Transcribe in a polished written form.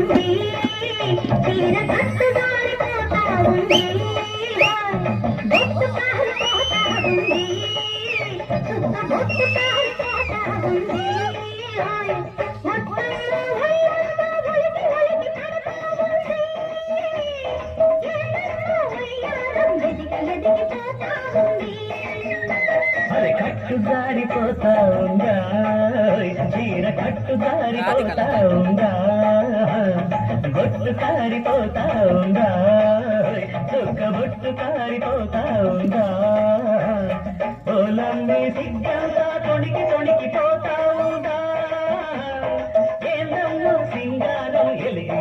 ఉంది తీర కట్టుదారిపోతా ఉంది బొట్టు కారిపోతా ఉంది చుక్క బొట్టు కారిపోతా ఉంది మొత్తంలో వయ్యారంలో ఒలికి ఒలికి పడతా ఉంది ఏదన్నా వయ్యారం వెదికి వెదికిపోతా ఉంది అరే కట్టు జారిపోతా ఉందా చీర కట్టు జారిపోతా ఉందా బొట్టు కారిపోతా ఉందా చుక్క బొట్టు కారిపోతా ఉందా పొలన్నీ సిగ్గంతా తొణికి తొణికిపోతా ఉందా కేంద్రంలో సింగారం ఎలిగి